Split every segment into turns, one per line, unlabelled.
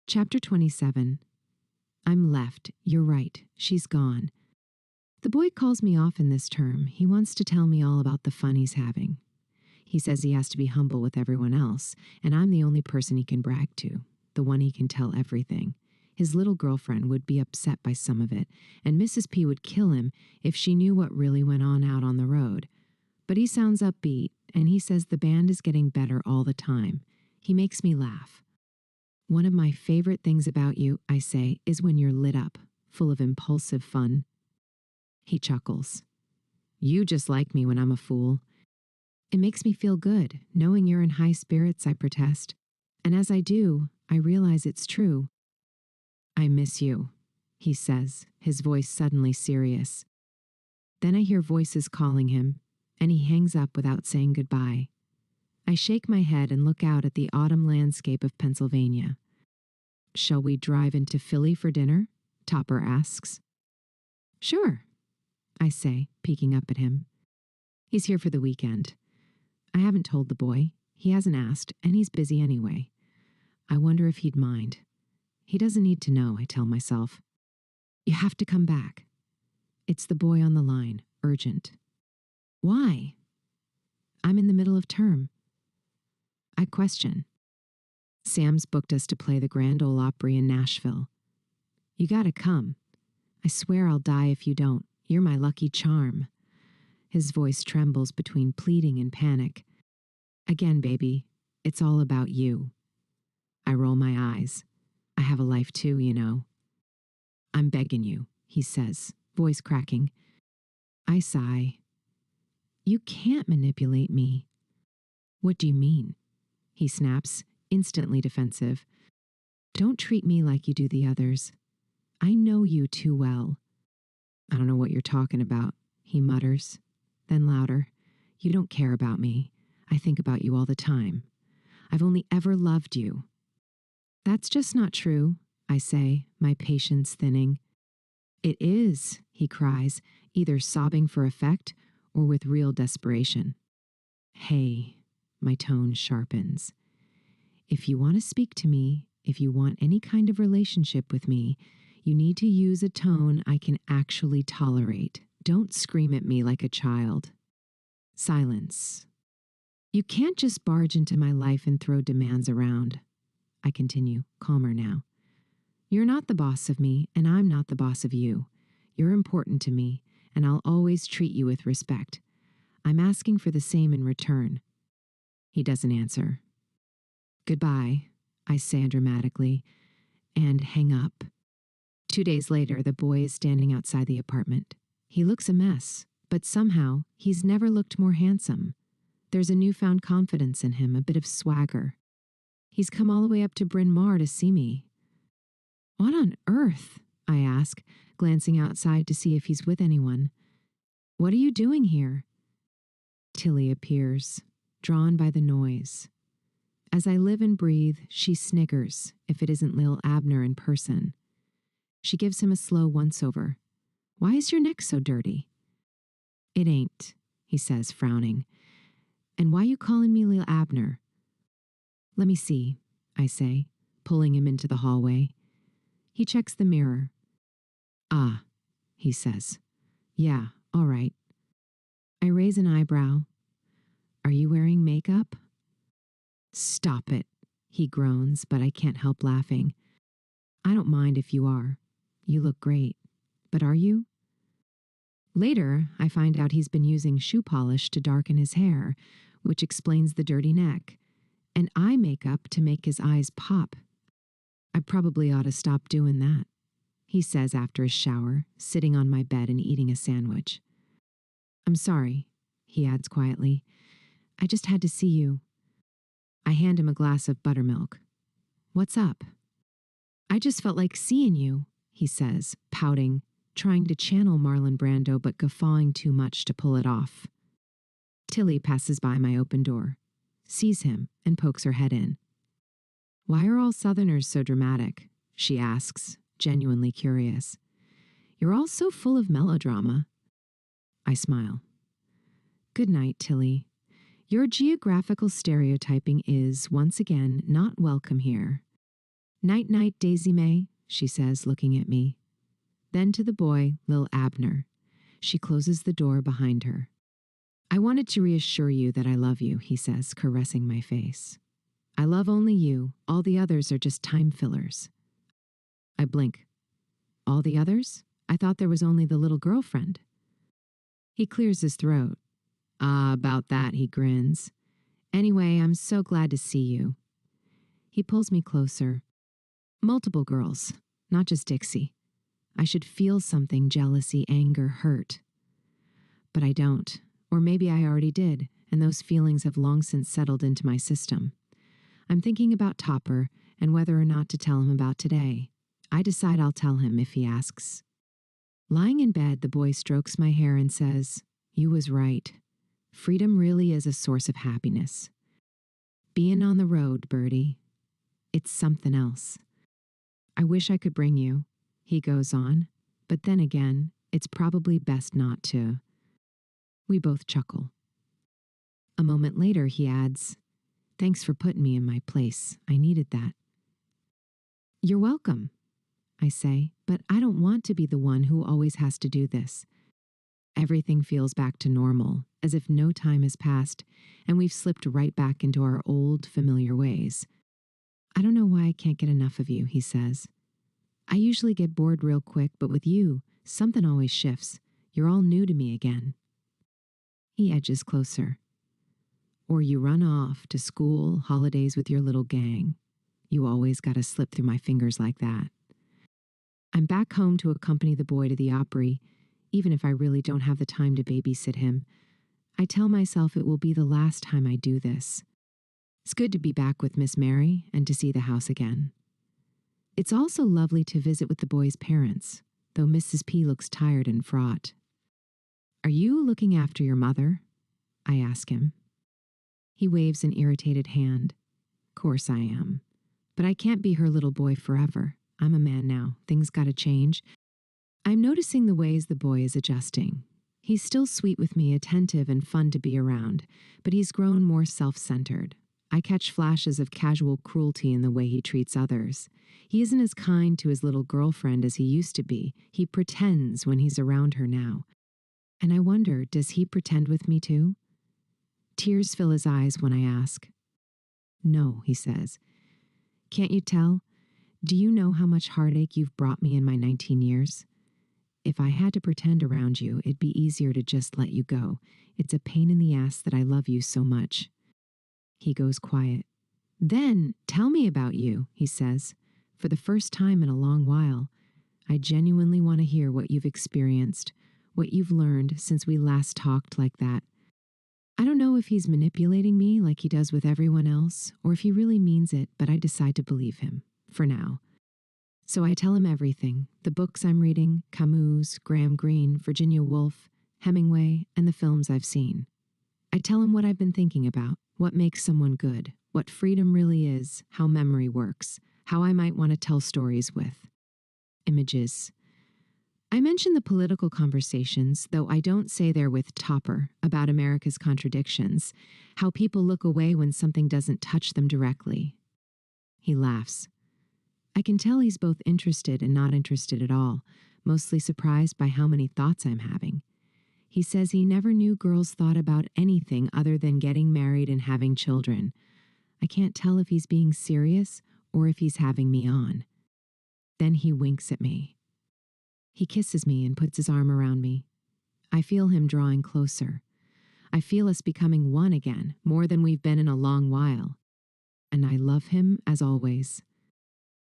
Chapter 27. I'm left. You're right. She's gone. The boy calls me often this term. He wants to tell me all about the fun he's having. He says he has to be humble with everyone else, and I'm the only person he can brag to, the one he can tell everything. His little girlfriend would be upset by some of it, and Mrs. P would kill him if she knew what really went on out on the road. But he sounds upbeat, and he says the band is getting better all the time. He makes me laugh. One of my favorite things about you, I say, is when you're lit up, full of impulsive fun. He chuckles. You just like me when I'm a fool. It makes me feel good, knowing you're in high spirits, I protest. And as I do, I realize it's true. I miss you, he says, his voice suddenly serious. Then I hear voices calling him, and he hangs up without saying goodbye. I shake my head and look out at the autumn landscape of Pennsylvania. Shall we drive into Philly for dinner? Topper asks. Sure, I say, peeking up at him. He's here for the weekend. I haven't told the boy. He hasn't asked, and he's busy anyway. I wonder if he'd mind. He doesn't need to know, I tell myself. You have to come back. It's the boy on the line, urgent. Why? I'm in the middle of term. I question. Sam's booked us to play the Grand Ole Opry in Nashville. You gotta come. I swear I'll die if you don't. You're my lucky charm. His voice trembles between pleading and panic. Again, baby, it's all about you. I roll my eyes. I have a life too, you know. I'm begging you, he says, voice cracking. I sigh. You can't manipulate me. What do you mean? He snaps, instantly defensive. Don't treat me like you do the others. I know you too well. I don't know what you're talking about, he mutters. Then louder, you don't care about me. I think about you all the time. I've only ever loved you. That's just not true, I say, my patience thinning. It is, he cries, either sobbing for effect or with real desperation. Hey, my tone sharpens. If you want to speak to me, if you want any kind of relationship with me, you need to use a tone I can actually tolerate. Don't scream at me like a child. Silence. You can't just barge into my life and throw demands around. I continue, calmer now. You're not the boss of me, and I'm not the boss of you. You're important to me, and I'll always treat you with respect. I'm asking for the same in return. He doesn't answer. Goodbye, I say dramatically, and hang up. 2 days later, the boy is standing outside the apartment. He looks a mess, but somehow he's never looked more handsome. There's a newfound confidence in him, a bit of swagger. He's come all the way up to Bryn Mawr to see me. What on earth? I ask, glancing outside to see if he's with anyone. What are you doing here? Tilly appears, drawn by the noise. As I live and breathe, she sniggers, if it isn't Lil Abner in person. She gives him a slow once-over. Why is your neck so dirty? It ain't, he says, frowning. And why you calling me Lil Abner? Let me see, I say, pulling him into the hallway. He checks the mirror. Ah, he says. Yeah, all right. I raise an eyebrow. Are you wearing makeup? Stop it, he groans, but I can't help laughing. I don't mind if you are. You look great. But are you? Later, I find out he's been using shoe polish to darken his hair, which explains the dirty neck, and eye makeup to make his eyes pop. I probably ought to stop doing that, he says after his shower, sitting on my bed and eating a sandwich. I'm sorry, he adds quietly. I just had to see you. I hand him a glass of buttermilk. What's up? I just felt like seeing you, he says, pouting, trying to channel Marlon Brando but guffawing too much to pull it off. Tilly passes by my open door, sees him, and pokes her head in. Why are all Southerners so dramatic? She asks, genuinely curious. You're all so full of melodrama. I smile. Good night, Tilly. Your geographical stereotyping is, once again, not welcome here. Night-night, Daisy May, she says, looking at me. Then to the boy, Lil Abner. She closes the door behind her. I wanted to reassure you that I love you, he says, caressing my face. I love only you. All the others are just time fillers. I blink. All the others? I thought there was only the little girlfriend. He clears his throat. Ah, about that, he grins. Anyway, I'm so glad to see you. He pulls me closer. Multiple girls, not just Dixie. I should feel something, jealousy, anger, hurt. But I don't. Or maybe I already did, and those feelings have long since settled into my system. I'm thinking about Topper and whether or not to tell him about today. I decide I'll tell him if he asks. Lying in bed, the boy strokes my hair and says, You was right. Freedom really is a source of happiness. Being on the road, Birdie. It's something else. I wish I could bring you, he goes on, but then again, it's probably best not to. We both chuckle. A moment later, he adds, Thanks for putting me in my place. I needed that. You're welcome, I say, but I don't want to be the one who always has to do this. Everything feels back to normal, as if no time has passed, and we've slipped right back into our old, familiar ways. I don't know why I can't get enough of you, he says. I usually get bored real quick, but with you, something always shifts. You're all new to me again. He edges closer. Or you run off to school, holidays with your little gang. You always gotta slip through my fingers like that. I'm back home to accompany the boy to the Opry, even if I really don't have the time to babysit him. I tell myself it will be the last time I do this. It's good to be back with Miss Mary and to see the house again. It's also lovely to visit with the boy's parents, though Mrs. P looks tired and fraught. Are you looking after your mother? I ask him. He waves an irritated hand. Course I am. But I can't be her little boy forever. I'm a man now. Things gotta change. I'm noticing the ways the boy is adjusting. He's still sweet with me, attentive and fun to be around, but he's grown more self-centered. I catch flashes of casual cruelty in the way he treats others. He isn't as kind to his little girlfriend as he used to be. He pretends when he's around her now. And I wonder, does he pretend with me too? Tears fill his eyes when I ask. No, he says. Can't you tell? Do you know how much heartache you've brought me in my 19 years? If I had to pretend around you, it'd be easier to just let you go. It's a pain in the ass that I love you so much. He goes quiet. Then, tell me about you, he says. For the first time in a long while, I genuinely want to hear what you've experienced, what you've learned since we last talked like that. I don't know if he's manipulating me like he does with everyone else, or if he really means it, but I decide to believe him, for now. So I tell him everything, the books I'm reading, Camus, Graham Greene, Virginia Woolf, Hemingway, and the films I've seen. I tell him what I've been thinking about, what makes someone good, what freedom really is, how memory works, how I might want to tell stories with. Images. I mention the political conversations, though I don't say they're with Topper, about America's contradictions, how people look away when something doesn't touch them directly. He laughs. I can tell he's both interested and not interested at all, mostly surprised by how many thoughts I'm having. He says he never knew girls thought about anything other than getting married and having children. I can't tell if he's being serious or if he's having me on. Then he winks at me. He kisses me and puts his arm around me. I feel him drawing closer. I feel us becoming one again, more than we've been in a long while. And I love him as always.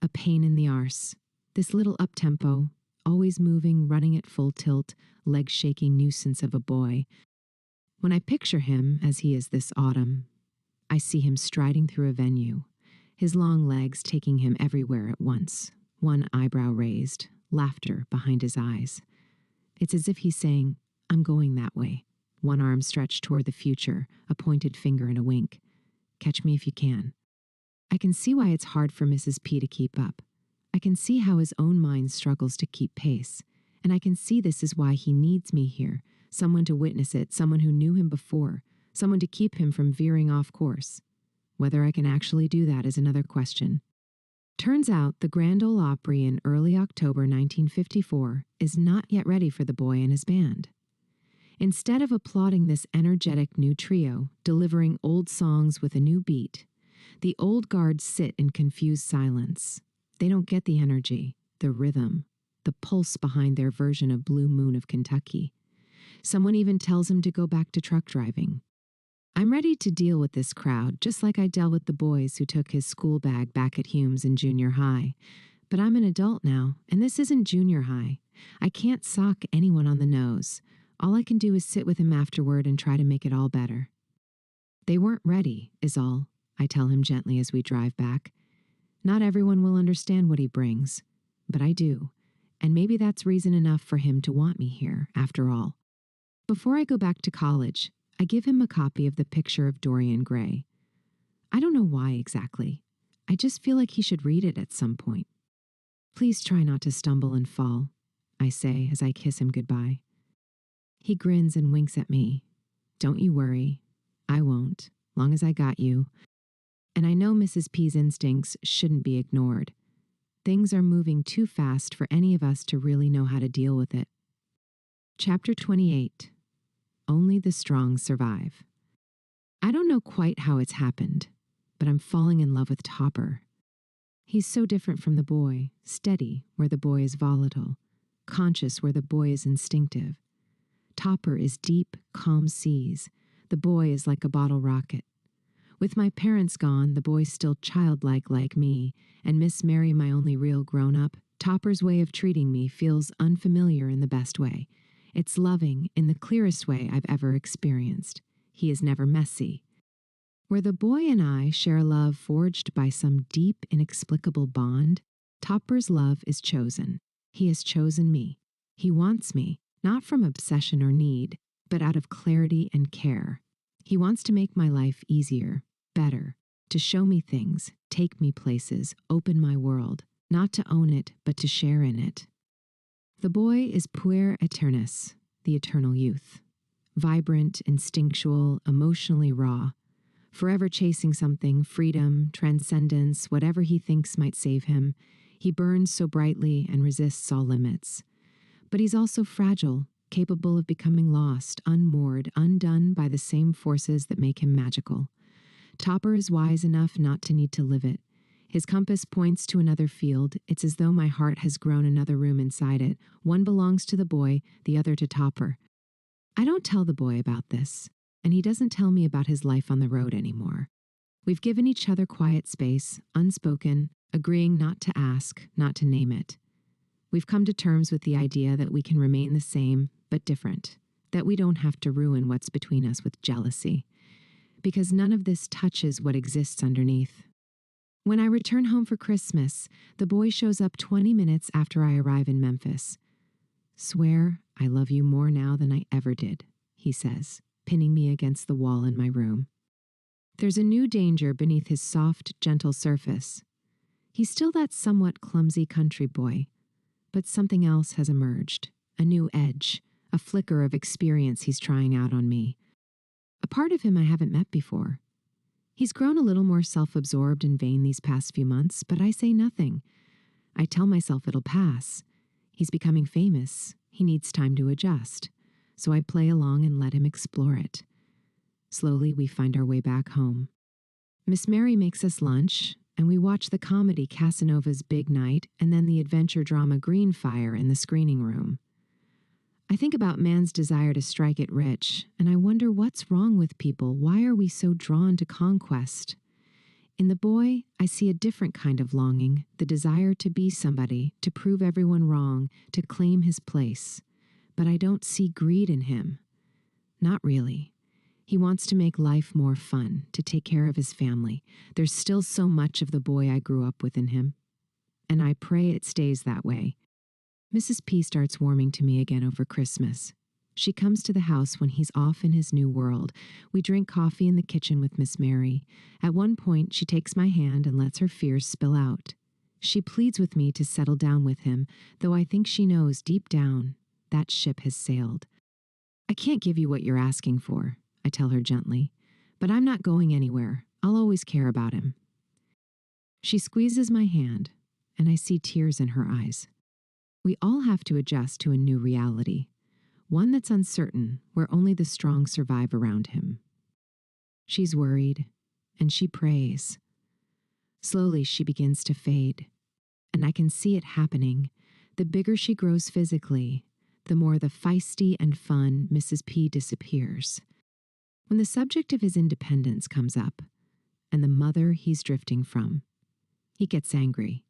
A pain in the arse. This little up-tempo, always moving, running at full tilt, leg-shaking nuisance of a boy. When I picture him as he is this autumn, I see him striding through a venue, his long legs taking him everywhere at once, one eyebrow raised, laughter behind his eyes. It's as if he's saying, I'm going that way, one arm stretched toward the future, a pointed finger and a wink. Catch me if you can. I can see why it's hard for Mrs. P to keep up. I can see how his own mind struggles to keep pace. And I can see this is why he needs me here, someone to witness it, someone who knew him before, someone to keep him from veering off course. Whether I can actually do that is another question. Turns out the Grand Ole Opry in early October 1954 is not yet ready for the boy and his band. Instead of applauding this energetic new trio, delivering old songs with a new beat, the old guard sit in confused silence. They don't get the energy, the rhythm, the pulse behind their version of Blue Moon of Kentucky. Someone even tells him to go back to truck driving. I'm ready to deal with this crowd, just like I dealt with the boys who took his school bag back at Hume's in junior high. But I'm an adult now, and this isn't junior high. I can't sock anyone on the nose. All I can do is sit with him afterward and try to make it all better. They weren't ready, is all, I tell him gently as we drive back. Not everyone will understand what he brings, but I do, and maybe that's reason enough for him to want me here, after all. Before I go back to college, I give him a copy of The Picture of Dorian Gray. I don't know why exactly. I just feel like he should read it at some point. Please try not to stumble and fall, I say as I kiss him goodbye. He grins and winks at me. Don't you worry. I won't, long as I got you. And I know Mrs. P's instincts shouldn't be ignored. Things are moving too fast for any of us to really know how to deal with it. Chapter 28. Only the strong survive. I don't know quite how it's happened, but I'm falling in love with Topper. He's so different from the boy, steady where the boy is volatile, conscious where the boy is instinctive. Topper is deep, calm seas. The boy is like a bottle rocket. With my parents gone, the boy's still childlike like me, and Miss Mary my only real grown-up, Topper's way of treating me feels unfamiliar in the best way. It's loving in the clearest way I've ever experienced. He is never messy. Where the boy and I share love forged by some deep, inexplicable bond, Topper's love is chosen. He has chosen me. He wants me, not from obsession or need, but out of clarity and care. He wants to make my life easier, better, to show me things, take me places, open my world, not to own it, but to share in it. The boy is puer aeternus, the eternal youth. Vibrant, instinctual, emotionally raw. Forever chasing something, freedom, transcendence, whatever he thinks might save him. He burns so brightly and resists all limits. But he's also fragile, capable of becoming lost, unmoored, undone by the same forces that make him magical. Topper is wise enough not to need to live it. His compass points to another field. It's as though my heart has grown another room inside it. One belongs to the boy, the other to Topper. I don't tell the boy about this, and he doesn't tell me about his life on the road anymore. We've given each other quiet space, unspoken, agreeing not to ask, not to name it. We've come to terms with the idea that we can remain the same, but different, that we don't have to ruin what's between us with jealousy, because none of this touches what exists underneath. When I return home for Christmas, the boy shows up 20 minutes after I arrive in Memphis. Swear I love you more now than I ever did, he says, pinning me against the wall in my room. There's a new danger beneath his soft, gentle surface. He's still that somewhat clumsy country boy, but something else has emerged, a new edge, a flicker of experience he's trying out on me. A part of him I haven't met before. He's grown a little more self-absorbed and vain these past few months, but I say nothing. I tell myself it'll pass. He's becoming famous. He needs time to adjust. So I play along and let him explore it. Slowly, we find our way back home. Miss Mary makes us lunch, and we watch the comedy Casanova's Big Night and then the adventure drama Greenfire in the screening room. I think about man's desire to strike it rich, and I wonder what's wrong with people. Why are we so drawn to conquest? In the boy, I see a different kind of longing, the desire to be somebody, to prove everyone wrong, to claim his place. But I don't see greed in him. Not really. He wants to make life more fun, to take care of his family. There's still so much of the boy I grew up with in him. And I pray it stays that way. Mrs. P starts warming to me again over Christmas. She comes to the house when he's off in his new world. We drink coffee in the kitchen with Miss Mary. At one point, she takes my hand and lets her fears spill out. She pleads with me to settle down with him, though I think she knows deep down that ship has sailed. I can't give you what you're asking for, I tell her gently, but I'm not going anywhere. I'll always care about him. She squeezes my hand, and I see tears in her eyes. We all have to adjust to a new reality, one that's uncertain, where only the strong survive around him. She's worried, and she prays. Slowly, she begins to fade, and I can see it happening. The bigger she grows physically, the more the feisty and fun Mrs. P disappears. When the subject of his independence comes up, and the mother he's drifting from, he gets angry.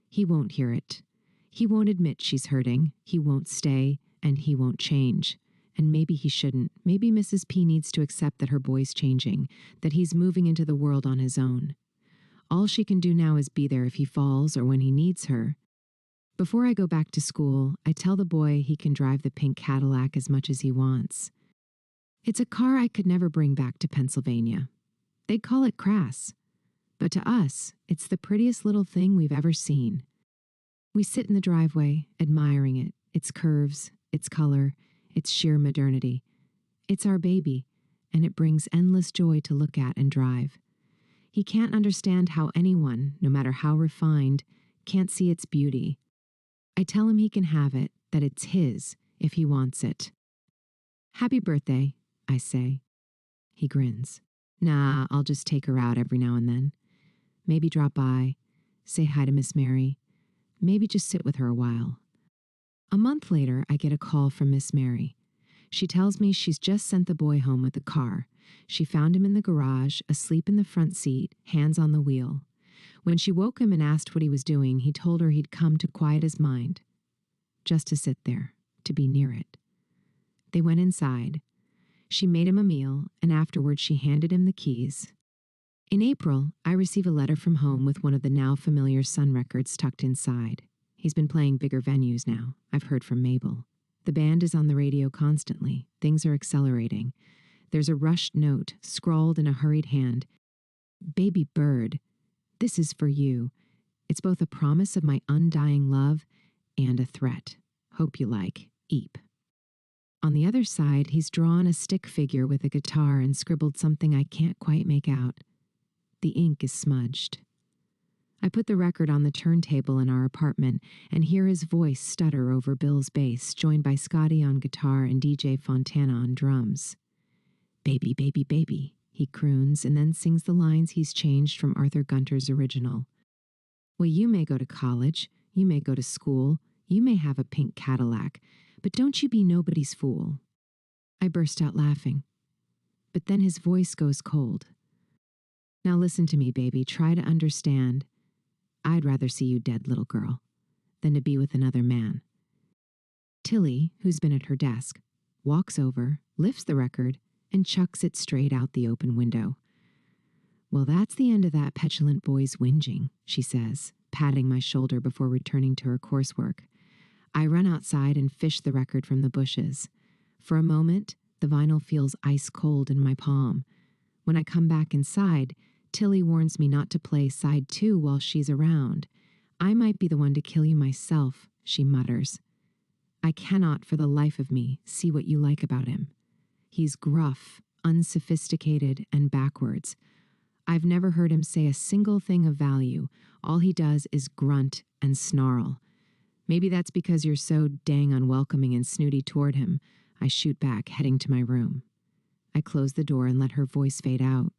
He won't hear it. He won't admit she's hurting. He won't stay, and he won't change. And maybe he shouldn't. Maybe Mrs. P needs to accept that her boy's changing, that he's moving into the world on his own. All she can do now is be there if he falls or when he needs her. Before I go back to school, I tell the boy he can drive the pink Cadillac as much as he wants. It's a car I could never bring back to Pennsylvania. They'd call it crass. But to us, it's the prettiest little thing we've ever seen. We sit in the driveway, admiring it, its curves, its color, its sheer modernity. It's our baby, and it brings endless joy to look at and drive. He can't understand how anyone, no matter how refined, can't see its beauty. I tell him he can have it, that it's his, if he wants it. Happy birthday, I say. He grins. Nah, I'll just take her out every now and then. Maybe drop by, say hi to Miss Mary, maybe just sit with her a while. A month later, I get a call from Miss Mary. She tells me she's just sent the boy home with the car. She found him in the garage, asleep in the front seat, hands on the wheel. When she woke him and asked what he was doing, he told her he'd come to quiet his mind, just to sit there, to be near it. They went inside. She made him a meal, and afterwards she handed him the keys. In April, I receive a letter from home with one of the now familiar Sun records tucked inside. He's been playing bigger venues now, I've heard from Mabel. The band is on the radio constantly. Things are accelerating. There's a rushed note, scrawled in a hurried hand. Baby Bird, this is for you. It's both a promise of my undying love and a threat. Hope you like. Eep. On the other side, he's drawn a stick figure with a guitar and scribbled something I can't quite make out. The ink is smudged. I put the record on the turntable in our apartment and hear his voice stutter over Bill's bass, joined by Scotty on guitar and DJ Fontana on drums. Baby, baby, baby, he croons and then sings the lines he's changed from Arthur Gunter's original. Well, you may go to college, you may go to school, you may have a pink Cadillac, but don't you be nobody's fool. I burst out laughing. But then his voice goes cold. Now listen to me, baby, try to understand. I'd rather see you dead, little girl, than to be with another man. Tilly, who's been at her desk, walks over, lifts the record, and chucks it straight out the open window. Well, that's the end of that petulant boy's whinging, she says, patting my shoulder before returning to her coursework. I run outside and fish the record from the bushes. For a moment, the vinyl feels ice cold in my palm. When I come back inside, Tilly warns me not to play side 2 while she's around. I might be the one to kill you myself, she mutters. I cannot for the life of me see what you like about him. He's gruff, unsophisticated, and backwards. I've never heard him say a single thing of value. All he does is grunt and snarl. Maybe that's because you're so dang unwelcoming and snooty toward him. I shoot back, heading to my room. I close the door and let her voice fade out.